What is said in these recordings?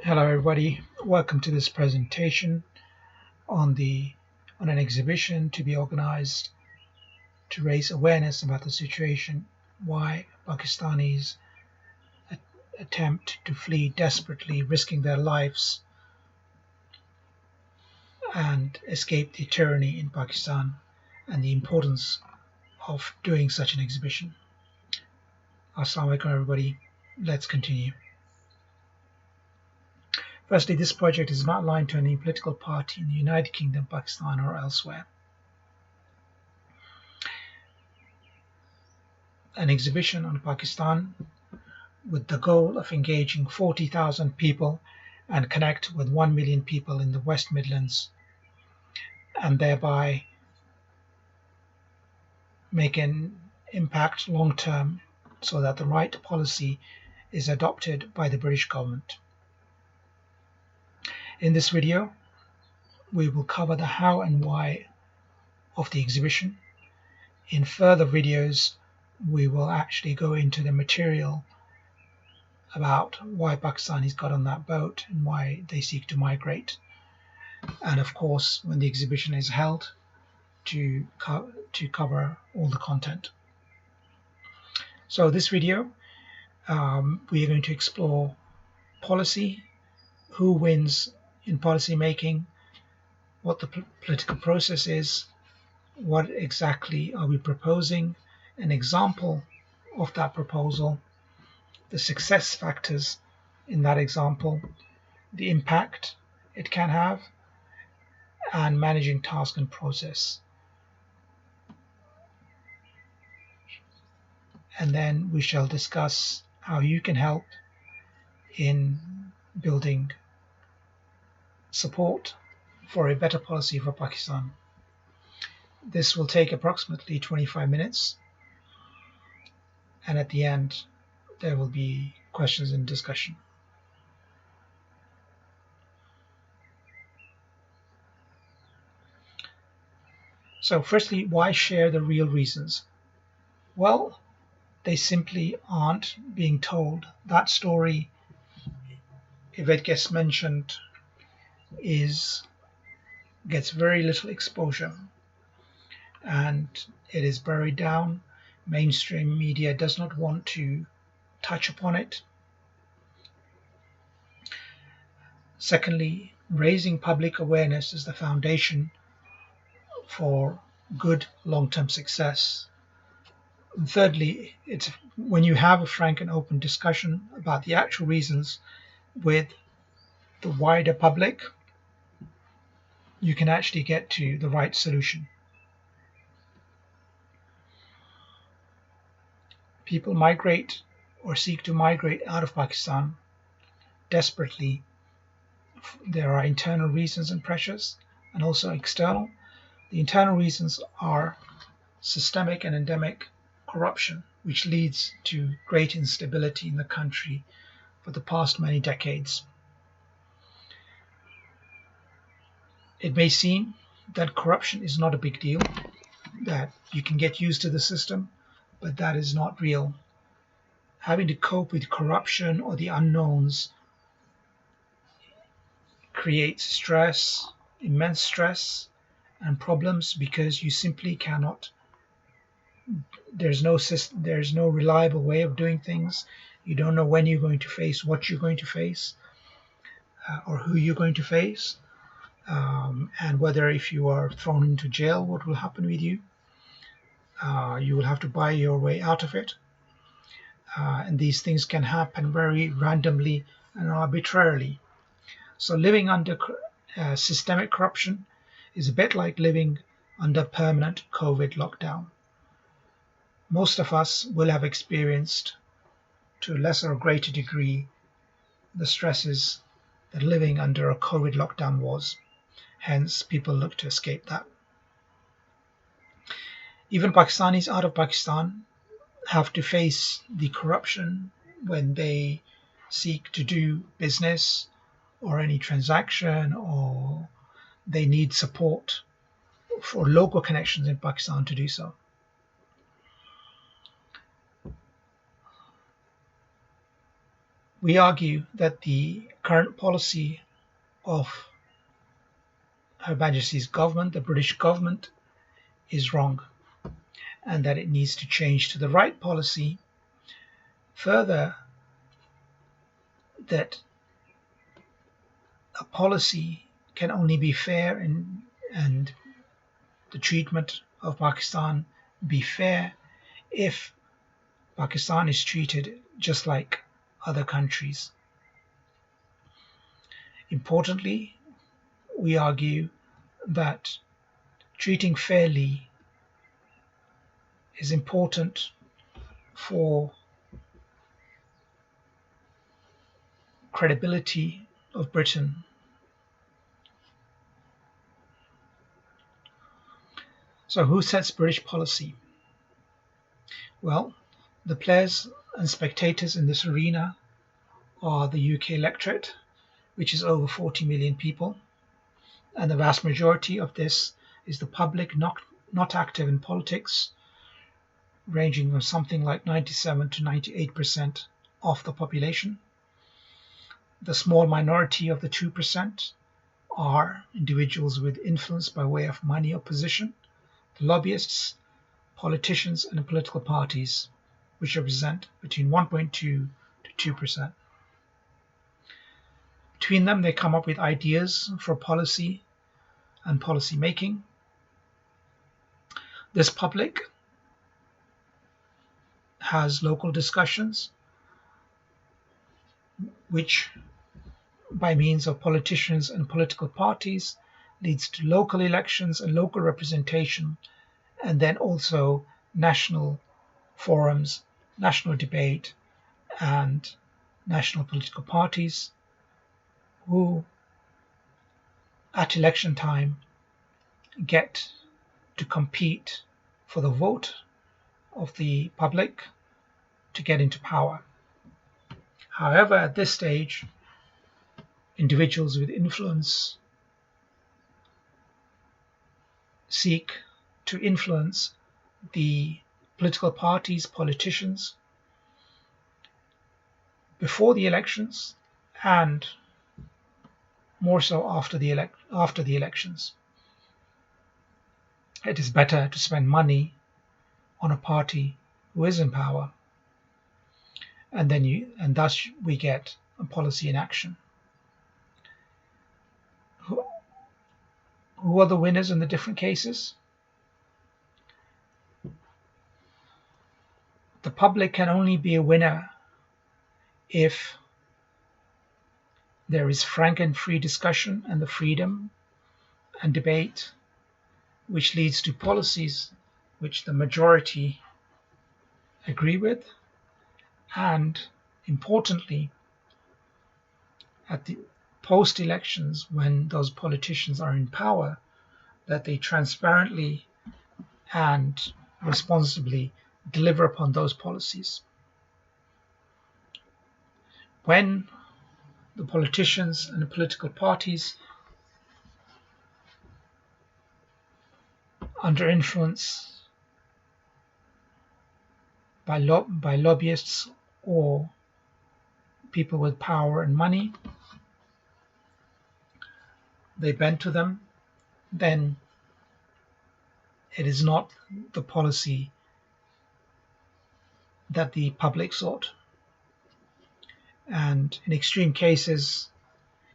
Hello everybody, welcome to this presentation on an exhibition to be organized to raise awareness about the situation why Pakistanis attempt to flee desperately, risking their lives and escape the tyranny in Pakistan, and the importance of doing such an exhibition. Assalamu alaikum everybody, let's continue. Firstly, this project is not aligned to any political party in the United Kingdom, Pakistan or elsewhere. An exhibition on Pakistan with the goal of engaging 40,000 people and connect with 1 million people in the West Midlands, and thereby make an impact long term so that the right policy is adopted by the British government. In this video, we will cover the how and why of the exhibition. In further videos, we will actually go into the material about why Pakistanis got on that boat and why they seek to migrate. And of course, when the exhibition is held, to cover all the content. So this video, we are going to explore policy, who wins in policy making, what the political process is, what exactly are we proposing, an example of that proposal, the success factors in that example, the impact it can have, and managing task and process. And then we shall discuss how you can help in building support for a better policy for Pakistan. This will take approximately 25 minutes, and at the end there will be questions and discussion. So firstly, why share the real reasons? Well, they simply aren't being told. That story, if it gets mentioned, gets very little exposure, and it is buried down. Mainstream media does not want to touch upon it. Secondly, raising public awareness is the foundation for good long-term success. And thirdly, it's when you have a frank and open discussion about the actual reasons with the wider public, you can actually get to the right solution. People migrate or seek to migrate out of Pakistan desperately. There are internal reasons and pressures, and also external. The internal reasons are systemic and endemic corruption, which leads to great instability in the country for the past many decades. It may seem that corruption is not a big deal, that you can get used to the system, but that is not real. Having to cope with corruption or the unknowns creates stress, immense stress, and problems because you simply cannot. There's no reliable way of doing things. You don't know when you're going to face what you're going to face, or who you're going to face, and whether if you are thrown into jail, what will happen with you. You will have to buy your way out of it. And these things can happen very randomly and arbitrarily. So living under systemic corruption is a bit like living under permanent COVID lockdown. Most of us will have experienced, to a lesser or greater degree, the stresses that living under a COVID lockdown was. Hence, people look to escape that. Even Pakistanis out of Pakistan have to face the corruption when they seek to do business or any transaction, or they need support for local connections in Pakistan to do so. We argue that the current policy of Her Majesty's government, the British government, is wrong, and that it needs to change to the right policy. Further, that a policy can only be fair and the treatment of Pakistan be fair if Pakistan is treated just like other countries. Importantly, we argue that treating fairly is important for credibility of Britain. So who sets British policy? Well, the players and spectators in this arena are the UK electorate, which is over 40 million people, and the vast majority of this is the public not active in politics, ranging from something like 97 to 98% of the population. The small minority of the 2% are individuals with influence by way of money or position, the lobbyists, politicians, and political parties, which represent between 1.2 to 2%. Between them, they come up with ideas for policy and policy making. This public has local discussions, which by means of politicians and political parties leads to local elections and local representation, and then also national forums, national debate, and national political parties who at election time get to compete for the vote of the public to get into power. However, at this stage, individuals with influence seek to influence the political parties, politicians, before the elections and more so after the elections. It is better to spend money on a party who is in power, and thus we get a policy in action. Who are the winners in the different cases? The public can only be a winner if there is frank and free discussion and the freedom and debate which leads to policies which the majority agree with, and importantly, at the post-elections, when those politicians are in power, that they transparently and responsibly deliver upon those policies. When the politicians and the political parties, under influence by lobbyists or people with power and money, they bend to them, then it is not the policy that the public sought. And in extreme cases,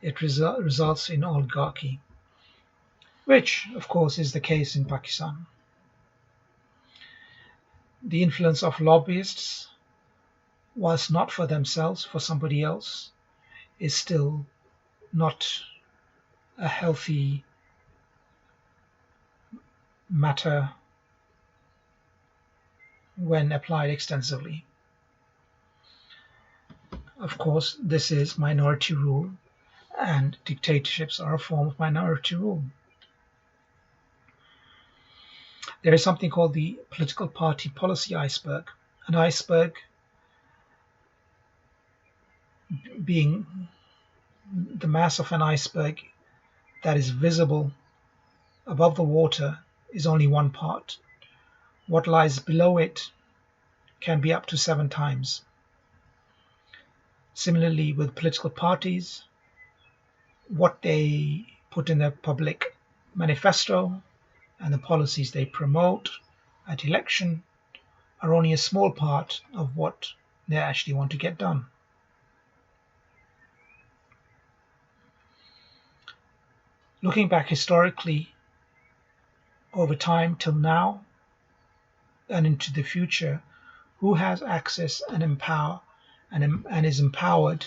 it results in oligarchy, which, of course, is the case in Pakistan. The influence of lobbyists, whilst not for themselves, for somebody else, is still not a healthy matter when applied extensively. Of course, this is minority rule, and dictatorships are a form of minority rule. There is something called the political party policy iceberg. An iceberg being the mass of an iceberg that is visible above the water is only one part. What lies below it can be up to 7 times. Similarly, with political parties, what they put in their public manifesto and the policies they promote at election are only a small part of what they actually want to get done. Looking back historically over time till now and into the future, who has access and and is empowered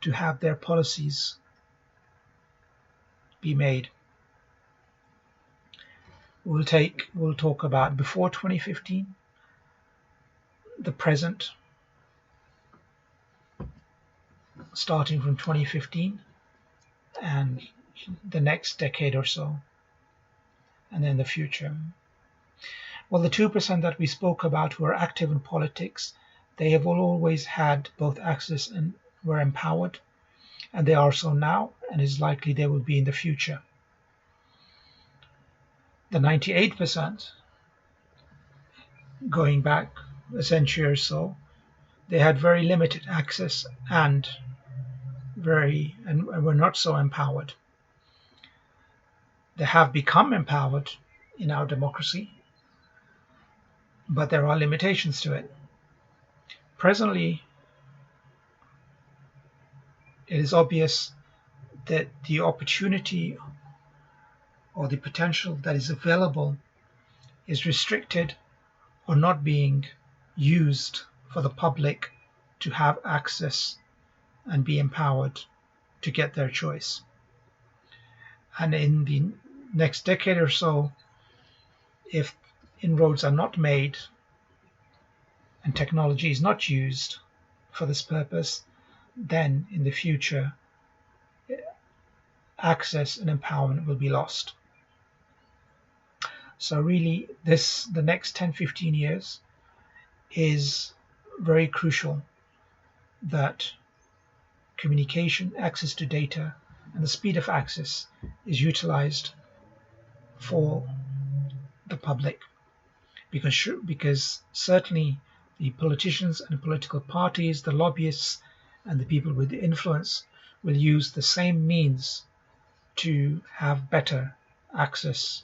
to have their policies be made? We'll talk about before 2015, the present, starting from 2015, and the next decade or so, and then the future. Well, the 2% that we spoke about who are active in politics, they have always had both access and were empowered, and they are so now, and is likely they will be in the future. The 98%, going back a century or so, they had very limited access and were not so empowered. They have become empowered in our democracy, but there are limitations to it. Presently, it is obvious that the opportunity or the potential that is available is restricted or not being used for the public to have access and be empowered to get their choice. And in the next decade or so, if inroads are not made and technology is not used for this purpose, then in the future, access and empowerment will be lost. So really, the next 10, 15 years is very crucial that communication, access to data, and the speed of access is utilized for the public. Because certainly the politicians and political parties, the lobbyists, and the people with influence will use the same means to have better access.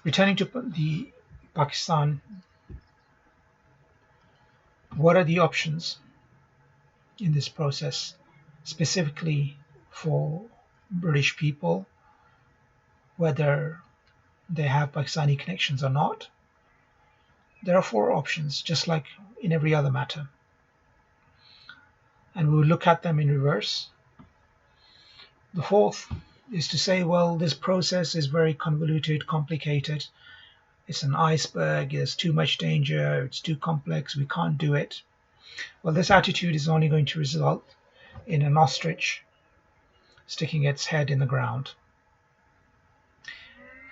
Returning to the Pakistan, what are the options in this process, specifically for British people, whether they have Pakistani connections or not? There are 4 options, just like in every other matter. And we will look at them in reverse. The 4th is to say, well, this process is very convoluted, complicated. It's an iceberg, there's too much danger, it's too complex, we can't do it. Well, this attitude is only going to result in an ostrich sticking its head in the ground.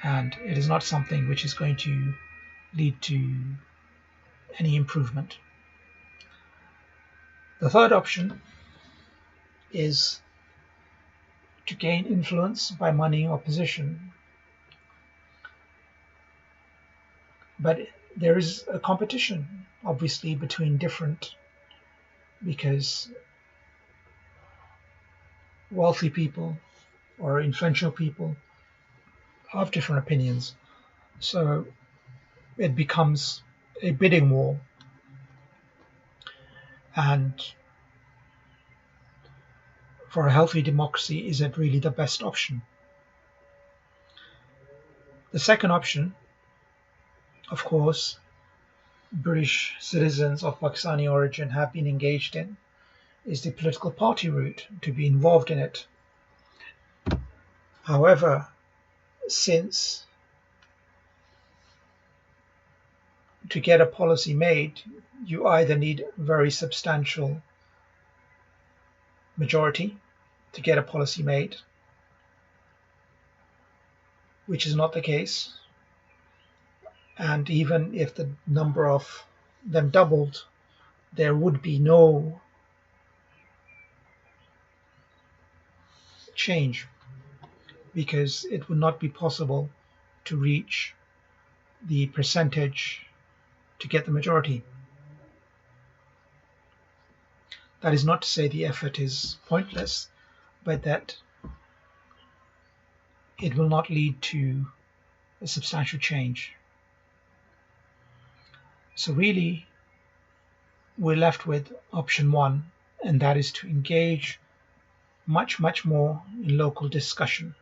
And it is not something which is going to lead to any improvement. The 3rd option is to gain influence by money or position. But there is a competition, obviously, between because wealthy people or influential people have different opinions. So it becomes a bidding war. And for a healthy democracy, is it really the best option? The second option, of course, British citizens of Pakistani origin have been engaged in, is the political party route, to be involved in it. However, since to get a policy made, you either need a very substantial majority to get a policy made, which is not the case. And even if the number of them doubled, there would be no change, because it would not be possible to reach the percentage to get the majority. That is not to say the effort is pointless, but that it will not lead to a substantial change. So really, we're left with option one, and that is to engage much, much more in local discussion.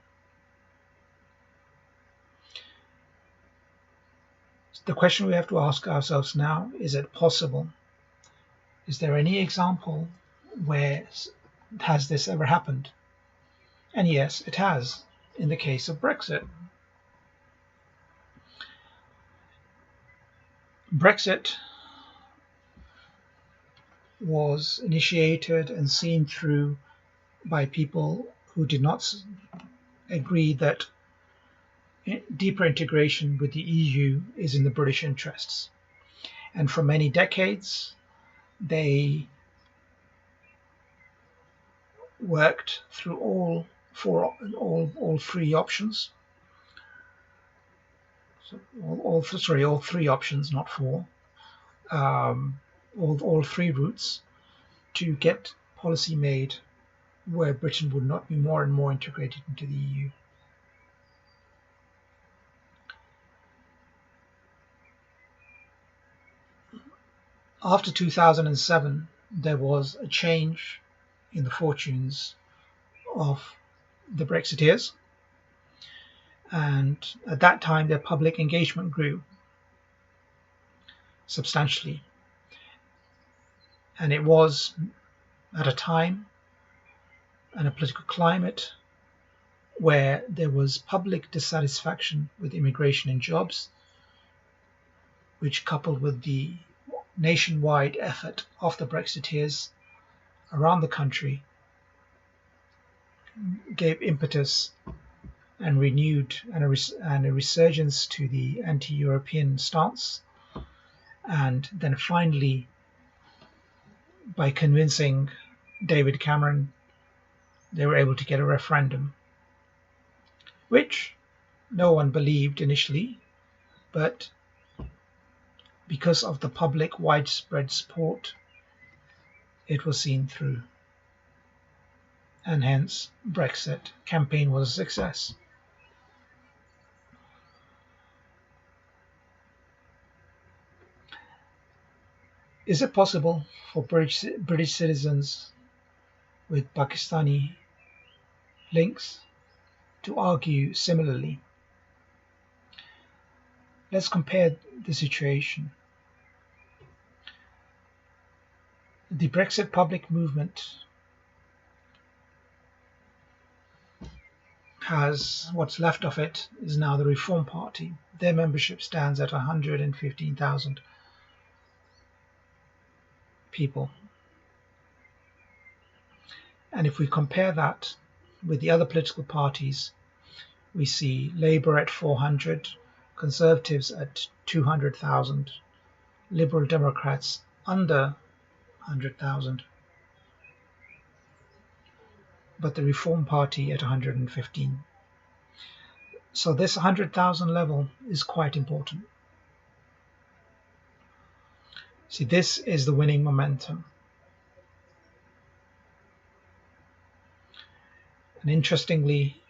The question we have to ask ourselves now, is it possible? Is there any example where has this ever happened? And yes, it has, in the case of Brexit. Brexit was initiated and seen through by people who did not agree that deeper integration with the EU is in the British interests. And for many decades, they worked through all three options. So all three options, not four. All three routes to get policy made where Britain would not be more and more integrated into the EU. After 2007, there was a change in the fortunes of the Brexiteers, and at that time their public engagement grew substantially, and it was at a time and a political climate where there was public dissatisfaction with immigration and jobs, which, coupled with the nationwide effort of the Brexiteers around the country, gave impetus and renewed and a resurgence to the anti-European stance. And then finally, by convincing David Cameron, they were able to get a referendum, which no one believed initially, but because of the public widespread support, it was seen through. And hence, Brexit campaign was a success. Is it possible for British citizens with Pakistani links to argue similarly? Let's compare the situation. The Brexit public movement has, what's left of it is now the Reform Party. Their membership stands at 115,000 people. And if we compare that with the other political parties, we see Labour at 400, Conservatives at 200,000, Liberal Democrats under 100,000, but the Reform Party at 115. So this 100,000 level is quite important. See, this is the winning momentum. And interestingly,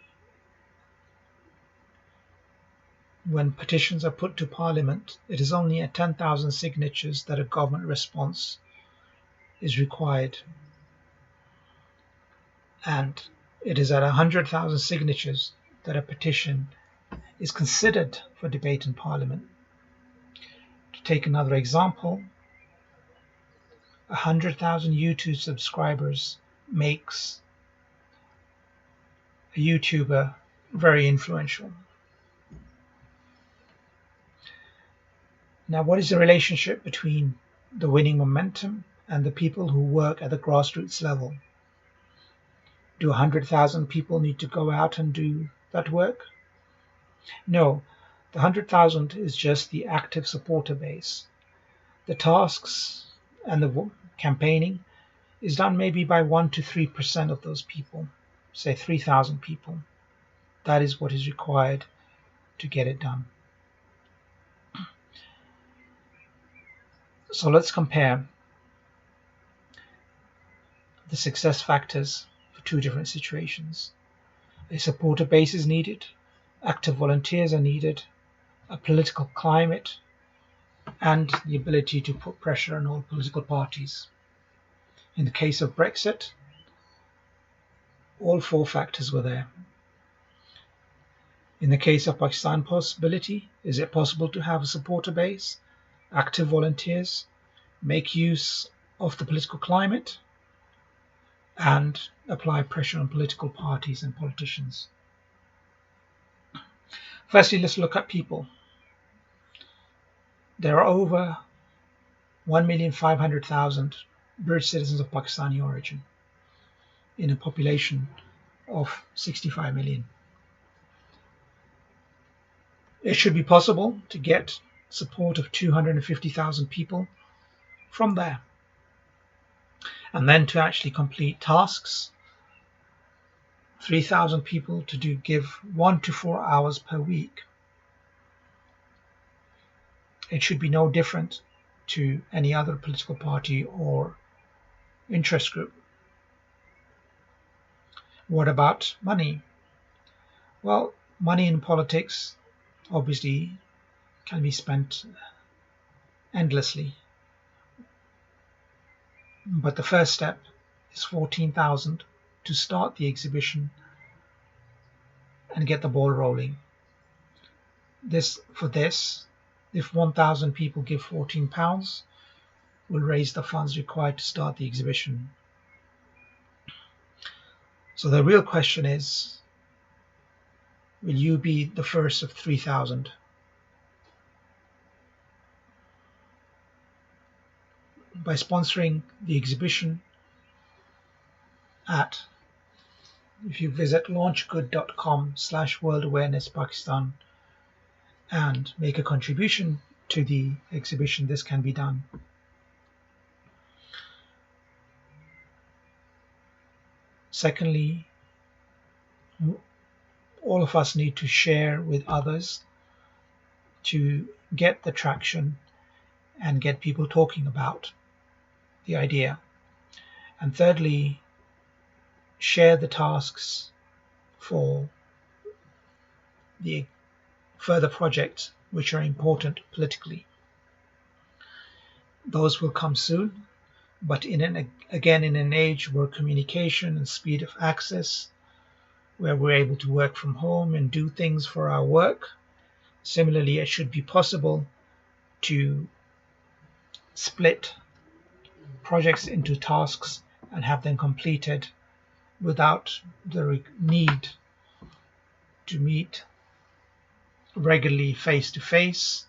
when petitions are put to Parliament, it is only at 10,000 signatures that a government response is required. And it is at 100,000 signatures that a petition is considered for debate in Parliament. To take another example, 100,000 YouTube subscribers makes a YouTuber very influential. Now, what is the relationship between the winning momentum and the people who work at the grassroots level? Do 100,000 people need to go out and do that work? No, the 100,000 is just the active supporter base. The tasks and the campaigning is done maybe by 1 to 3% of those people, say 3,000 people. That is what is required to get it done. So let's compare the success factors for two different situations. A supporter base is needed, active volunteers are needed, a political climate, and the ability to put pressure on all political parties. In the case of Brexit, all four factors were there. In the case of Pakistan possibility, is it possible to have a supporter base, active volunteers, make use of the political climate, and apply pressure on political parties and politicians? Firstly, let's look at people. There are over 1,500,000 British citizens of Pakistani origin in a population of 65 million. It should be possible to get support of 250,000 people from there, and then to actually complete tasks, 3,000 people to give 1 to 4 hours per week. It should be no different to any other political party or interest group. What about money? Well, money in politics obviously can be spent endlessly. But the first step is 14,000 to start the exhibition and get the ball rolling. For this, if 1,000 people give £14, will raise the funds required to start the exhibition. So the real question is, will you be the first of 3,000? By sponsoring the exhibition if you visit launchgood.com/World Awareness Pakistan and make a contribution to the exhibition, this can be done. Secondly, all of us need to share with others to get the traction and get people talking about the idea. And thirdly, share the tasks for the further projects which are important politically. Those will come soon, but in an age where communication and speed of access, where we're able to work from home and do things for our work, similarly, it should be possible to split projects into tasks and have them completed without the need to meet regularly face to face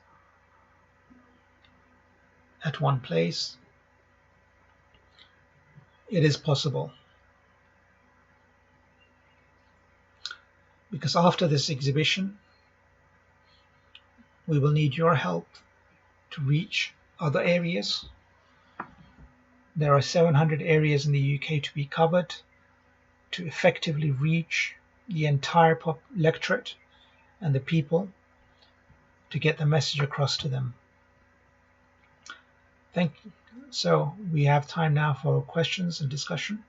at one place. It is possible. Because after this exhibition, we will need your help to reach other areas. There are 700 areas in the UK to be covered to effectively reach the entire electorate and the people to get the message across to them. So we have time now for questions and discussion.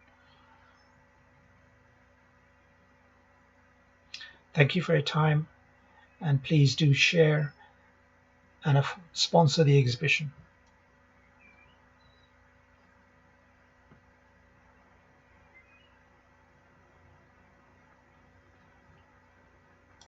Thank you for your time, and please do share and sponsor the exhibition.